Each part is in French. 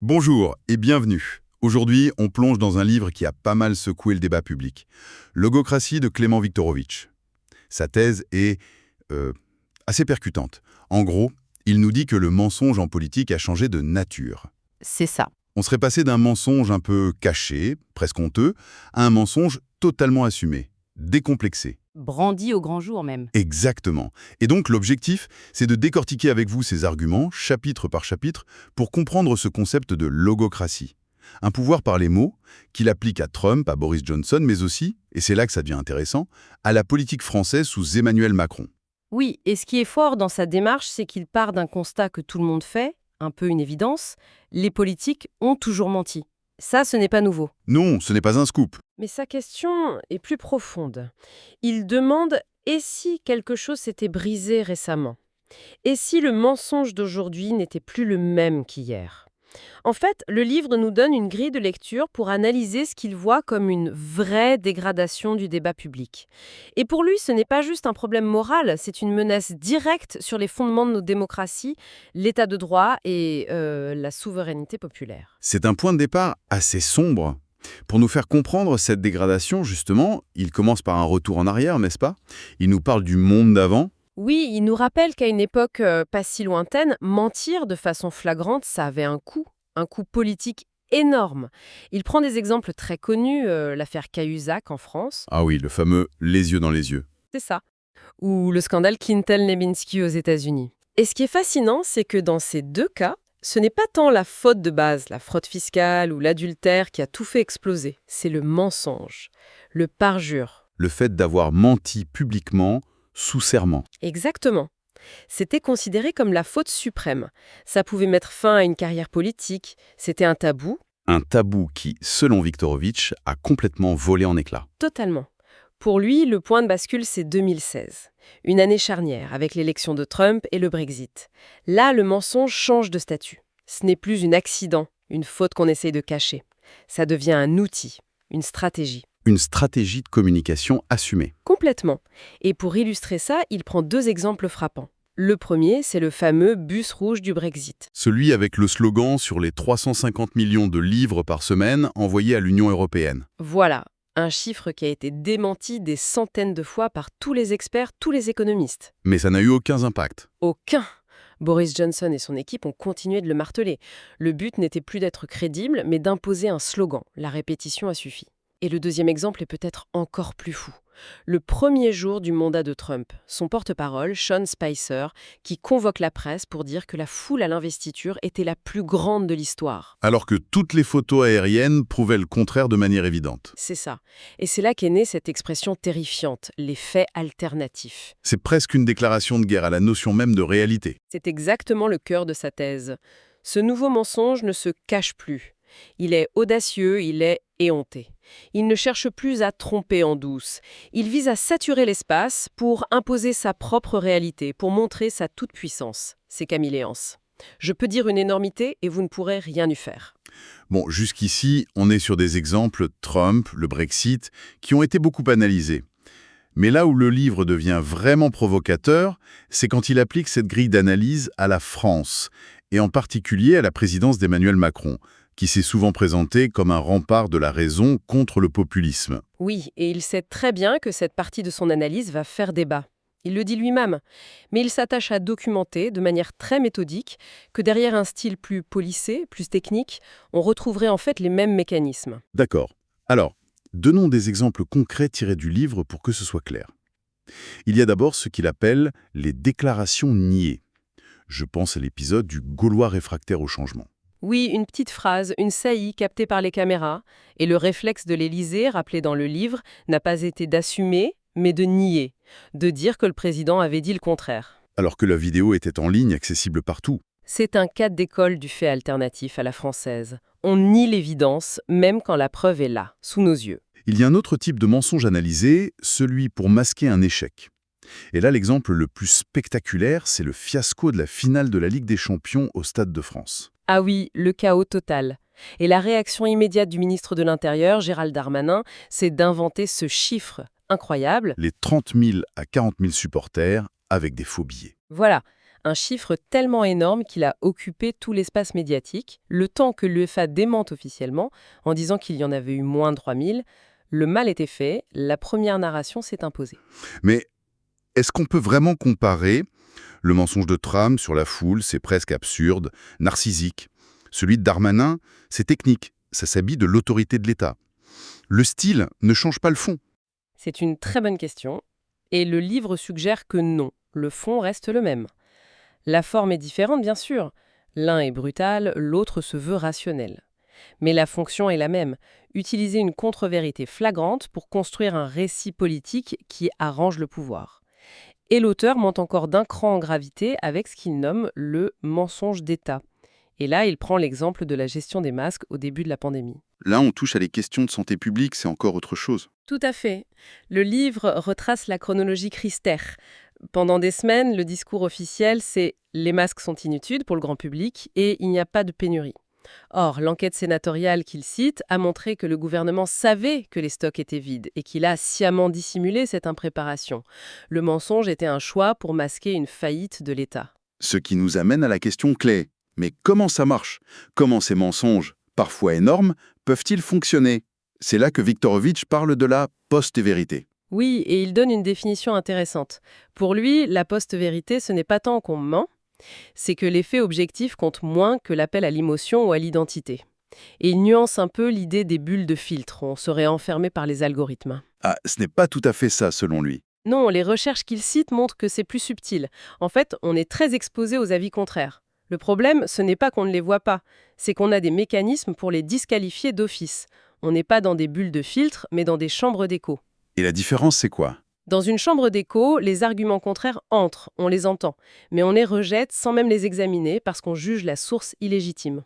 Bonjour et bienvenue. Aujourd'hui, on plonge dans un livre qui a pas mal secoué le débat public. Logocratie de Clément Viktorovitch. Sa thèse est assez percutante. En gros, il nous dit que le mensonge en politique a changé de nature. C'est ça. On serait passé d'un mensonge un peu caché, presque honteux, à un mensonge totalement assumé, décomplexé. Brandi au grand jour même. Exactement. Et donc l'objectif, c'est de décortiquer avec vous ces arguments, chapitre par chapitre, pour comprendre ce concept de logocratie. Un pouvoir par les mots, qu'il applique à Trump, à Boris Johnson, mais aussi, et c'est là que ça devient intéressant, à la politique française sous Emmanuel Macron. Oui, et ce qui est fort dans sa démarche, c'est qu'il part d'un constat que tout le monde fait, un peu une évidence, les politiques ont toujours menti. Ça, ce n'est pas nouveau. Non, ce n'est pas un scoop. Mais sa question est plus profonde. Il demande « et si quelque chose s'était brisé récemment ? Et si le mensonge d'aujourd'hui n'était plus le même qu'hier ?» En fait, le livre nous donne une grille de lecture pour analyser ce qu'il voit comme une vraie dégradation du débat public. Et pour lui, ce n'est pas juste un problème moral, c'est une menace directe sur les fondements de nos démocraties, l'état de droit et la souveraineté populaire. C'est un point de départ assez sombre. Pour nous faire comprendre cette dégradation, justement, il commence par un retour en arrière, n'est-ce pas? Il nous parle du monde d'avant. Oui, il nous rappelle qu'à une époque pas si lointaine, mentir de façon flagrante, ça avait un coût politique énorme. Il prend des exemples très connus, l'affaire Cahuzac en France, Ah oui, le fameux les yeux dans les yeux. c'est ça, ou le scandale Clinton-Lewinsky aux États-Unis. Et ce qui est fascinant, c'est que dans ces deux cas, ce n'est pas tant la faute de base, la fraude fiscale ou l'adultère qui a tout fait exploser, c'est le mensonge, le parjure. Le fait d'avoir menti publiquement, sous serment. Exactement. C'était considéré comme la faute suprême. Ça pouvait mettre fin à une carrière politique, c'était un tabou, Un tabou qui, selon Viktorovitch, a complètement volé en éclats. totalement. Pour lui, le point de bascule, c'est 2016. Une année charnière avec l'élection de Trump et le Brexit. Là, le mensonge change de statut. Ce n'est plus un accident, une faute qu'on essaye de cacher. Ça devient un outil, une stratégie. Une stratégie de communication assumée. Complètement. Et pour illustrer ça, il prend deux exemples frappants. Le premier, c'est le fameux bus rouge du Brexit. Celui avec le slogan sur les 350 millions de livres par semaine envoyés à l'Union européenne. Voilà, un chiffre qui a été démenti des centaines de fois par tous les experts, tous les économistes. Mais ça n'a eu aucun impact. Aucun. Boris Johnson et son équipe ont continué de le marteler. Le but n'était plus d'être crédible, mais d'imposer un slogan. La répétition a suffi. Et le deuxième exemple est peut-être encore plus fou. Le premier jour du mandat de Trump, son porte-parole, Sean Spicer, qui convoque la presse pour dire que la foule à l'investiture était la plus grande de l'histoire. Alors que toutes les photos aériennes prouvaient le contraire de manière évidente. C'est ça. Et c'est là qu'est née cette expression terrifiante, les faits alternatifs. C'est presque une déclaration de guerre à la notion même de réalité. C'est exactement le cœur de sa thèse. Ce nouveau mensonge ne se cache plus. Il est audacieux, il est éhonté. Il ne cherche plus à tromper en douce. Il vise à saturer l'espace pour imposer sa propre réalité, pour montrer sa toute-puissance. C'est caméléance. Je peux dire une énormité et vous ne pourrez rien y faire. Bon, jusqu'ici, on est sur des exemples Trump, le Brexit, qui ont été beaucoup analysés. Mais là où le livre devient vraiment provocateur, c'est quand il applique cette grille d'analyse à la France, et en particulier à la présidence d'Emmanuel Macron, qui s'est souvent présenté comme un rempart de la raison contre le populisme. Oui, et il sait très bien que cette partie de son analyse va faire débat. Il le dit lui-même, mais il s'attache à documenter de manière très méthodique que derrière un style plus policé, plus technique, on retrouverait en fait les mêmes mécanismes. D'accord. Alors, donnons des exemples concrets tirés du livre pour que ce soit clair. Il y a d'abord ce qu'il appelle les déclarations niées. Je pense à l'épisode du Gaulois réfractaire au changement. Oui, une petite phrase, une saillie captée par les caméras, et le réflexe de l'Élysée, rappelé dans le livre, n'a pas été d'assumer, mais de nier, de dire que le président avait dit le contraire. Alors que la vidéo était en ligne, accessible partout. C'est un cas d'école du fait alternatif à la française. On nie l'évidence, même quand la preuve est là, sous nos yeux. Il y a un autre type de mensonge analysé, celui pour masquer un échec. Et là, l'exemple le plus spectaculaire, c'est le fiasco de la finale de la Ligue des Champions au Stade de France. Ah oui, le chaos total. Et la réaction immédiate du ministre de l'Intérieur, Gérald Darmanin, c'est d'inventer ce chiffre incroyable. Les 30 000 à 40 000 supporters avec des faux billets. Voilà, Un chiffre tellement énorme qu'il a occupé tout l'espace médiatique, le temps que l'UEFA démente officiellement, en disant qu'il y en avait eu moins de 3000, le mal était fait, la première narration s'est imposée. Mais est-ce qu'on peut vraiment comparer le mensonge de Trump sur la foule, c'est presque absurde, narcissique. Celui de Darmanin, c'est technique, ça s'habille de l'autorité de l'État. Le style ne change pas le fond. C'est une très bonne question, et le livre suggère que non, le fond reste le même. La forme est différente, bien sûr. L'un est brutal, l'autre se veut rationnel. Mais la fonction est la même, utiliser une contre-vérité flagrante pour construire un récit politique qui arrange le pouvoir. Et l'auteur monte encore d'un cran en gravité avec ce qu'il nomme le mensonge d'État. Et là, il prend l'exemple de la gestion des masques au début de la pandémie. Là, on touche à des questions de santé publique, c'est encore autre chose. Tout à fait. Le livre retrace la chronologie Christer. Pendant des semaines, le discours officiel, c'est « les masques sont inutiles pour le grand public et il n'y a pas de pénurie ». Or, l'enquête sénatoriale qu'il cite a montré que le gouvernement savait que les stocks étaient vides et qu'il a sciemment dissimulé cette impréparation. Le mensonge était un choix pour masquer une faillite de l'État. Ce qui nous amène à la question clé. Mais comment ça marche? Comment ces mensonges, parfois énormes, peuvent-ils fonctionner? C'est là que Viktorovitch parle de la post-vérité. Oui, et il donne une définition intéressante. Pour lui, la post-vérité, ce n'est pas tant qu'on ment, c'est que l'effet objectif compte moins que l'appel à l'émotion ou à l'identité. Et il nuance un peu l'idée des bulles de filtre, on serait enfermé par les algorithmes. Ah, ce n'est pas tout à fait ça, selon lui. Non, les recherches qu'il cite montrent que c'est plus subtil. En fait, on est très exposé aux avis contraires. Le problème, ce n'est pas qu'on ne les voit pas, c'est qu'on a des mécanismes pour les disqualifier d'office. On n'est pas dans des bulles de filtre, mais dans des chambres d'écho. Et la différence, c'est quoi? Dans une chambre d'écho, les arguments contraires entrent, on les entend, mais on les rejette sans même les examiner parce qu'on juge la source illégitime.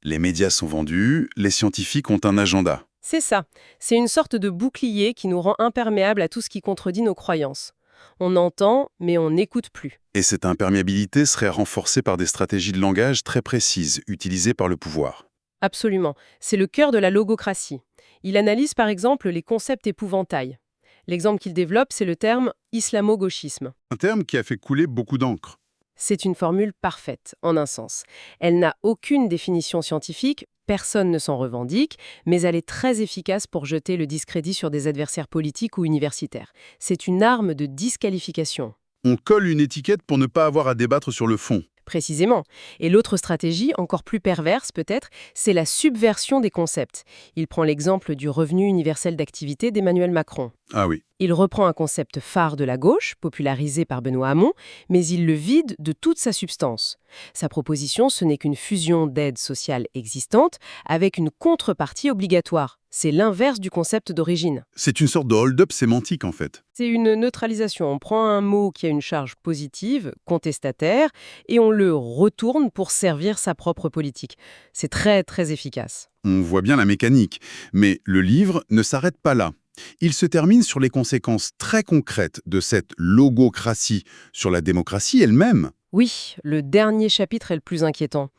Les médias sont vendus, les scientifiques ont un agenda. C'est ça, c'est une sorte de bouclier qui nous rend imperméables à tout ce qui contredit nos croyances. On entend, mais on n'écoute plus. Et cette imperméabilité serait renforcée par des stratégies de langage très précises, utilisées par le pouvoir. Absolument, c'est le cœur de la logocratie. Il analyse par exemple les concepts épouvantails. L'exemple qu'il développe, c'est le terme islamo-gauchisme. Un terme qui a fait couler beaucoup d'encre. C'est une formule parfaite, en un sens. Elle n'a aucune définition scientifique, personne ne s'en revendique, mais elle est très efficace pour jeter le discrédit sur des adversaires politiques ou universitaires. C'est une arme de disqualification. On colle une étiquette pour ne pas avoir à débattre sur le fond. Précisément. Et l'autre stratégie, encore plus perverse peut-être, c'est la subversion des concepts. Il prend l'exemple du revenu universel d'activité d'Emmanuel Macron. Ah oui. Il reprend un concept phare de la gauche, popularisé par Benoît Hamon, mais il le vide de toute sa substance. Sa proposition, ce n'est qu'une fusion d'aides sociales existantes avec une contrepartie obligatoire. C'est l'inverse du concept d'origine. C'est une sorte de hold-up sémantique en fait. C'est une neutralisation. On prend un mot qui a une charge positive, contestataire, et on le retourne pour servir sa propre politique. C'est très, très efficace. On voit bien la mécanique. Mais le livre ne s'arrête pas là. Il se termine sur les conséquences très concrètes de cette logocratie sur la démocratie elle-même. Oui, le dernier chapitre est le plus inquiétant.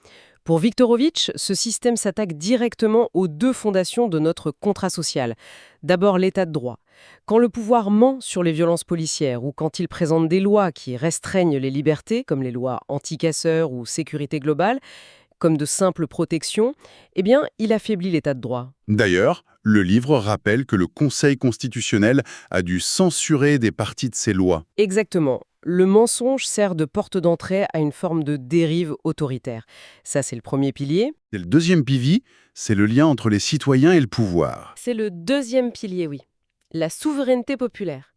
Pour Viktorovitch, ce système s'attaque directement aux deux fondations de notre contrat social. D'abord, l'état de droit. Quand le pouvoir ment sur les violences policières ou quand il présente des lois qui restreignent les libertés, comme les lois anti-casseurs ou sécurité globale, comme de simples protections, eh bien, il affaiblit l'état de droit. D'ailleurs, le livre rappelle que le Conseil constitutionnel a dû censurer des parties de ces lois. Exactement. Le mensonge sert de porte d'entrée à une forme de dérive autoritaire. Ça, c'est le premier pilier. Et le deuxième pilier, c'est le lien entre les citoyens et le pouvoir. C'est le deuxième pilier, oui. La souveraineté populaire.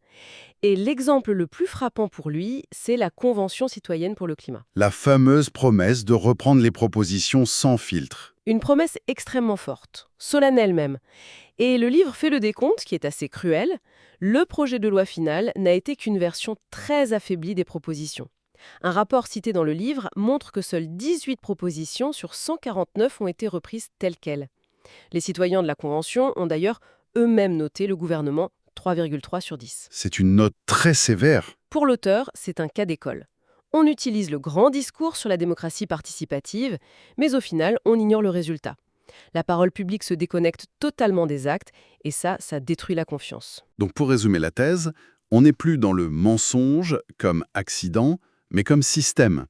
Et l'exemple le plus frappant pour lui, c'est la Convention citoyenne pour le climat. La fameuse promesse de reprendre les propositions sans filtre. Une promesse extrêmement forte, solennelle même. Et le livre fait le décompte, qui est assez cruel. Le projet de loi final n'a été qu'une version très affaiblie des propositions. Un rapport cité dans le livre montre que seules 18 propositions sur 149 ont été reprises telles quelles. Les citoyens de la Convention ont d'ailleurs eux-mêmes noté le gouvernement 3,3 sur 10. C'est une note très sévère. Pour l'auteur, c'est un cas d'école. On utilise le grand discours sur la démocratie participative, mais au final, on ignore le résultat. La parole publique se déconnecte totalement des actes, et ça détruit la confiance. Donc pour résumer la thèse, on n'est plus dans le mensonge comme accident, mais comme système.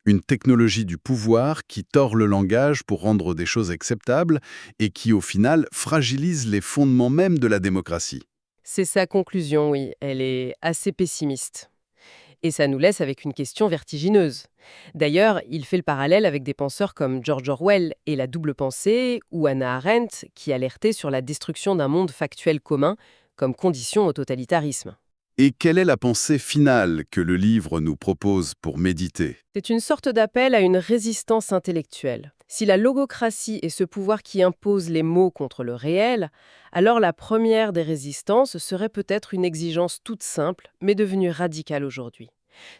Une technologie du pouvoir qui tord le langage pour rendre des choses acceptables et qui, au final, fragilise les fondements même de la démocratie. C'est sa conclusion, oui. Elle est assez pessimiste. Et ça nous laisse avec une question vertigineuse. D'ailleurs, il fait le parallèle avec des penseurs comme George Orwell et la double pensée, ou Hannah Arendt, qui alertaient sur la destruction d'un monde factuel commun comme condition au totalitarisme. Et quelle est la pensée finale que le livre nous propose pour méditer? C'est une sorte d'appel à une résistance intellectuelle. Si la logocratie est ce pouvoir qui impose les mots contre le réel, alors la première des résistances serait peut-être une exigence toute simple, mais devenue radicale aujourd'hui.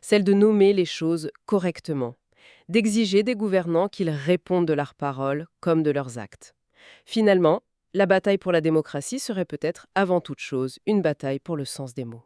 Celle de nommer les choses correctement, d'exiger des gouvernants qu'ils répondent de leurs paroles comme de leurs actes. Finalement, la bataille pour la démocratie serait peut-être avant toute chose une bataille pour le sens des mots.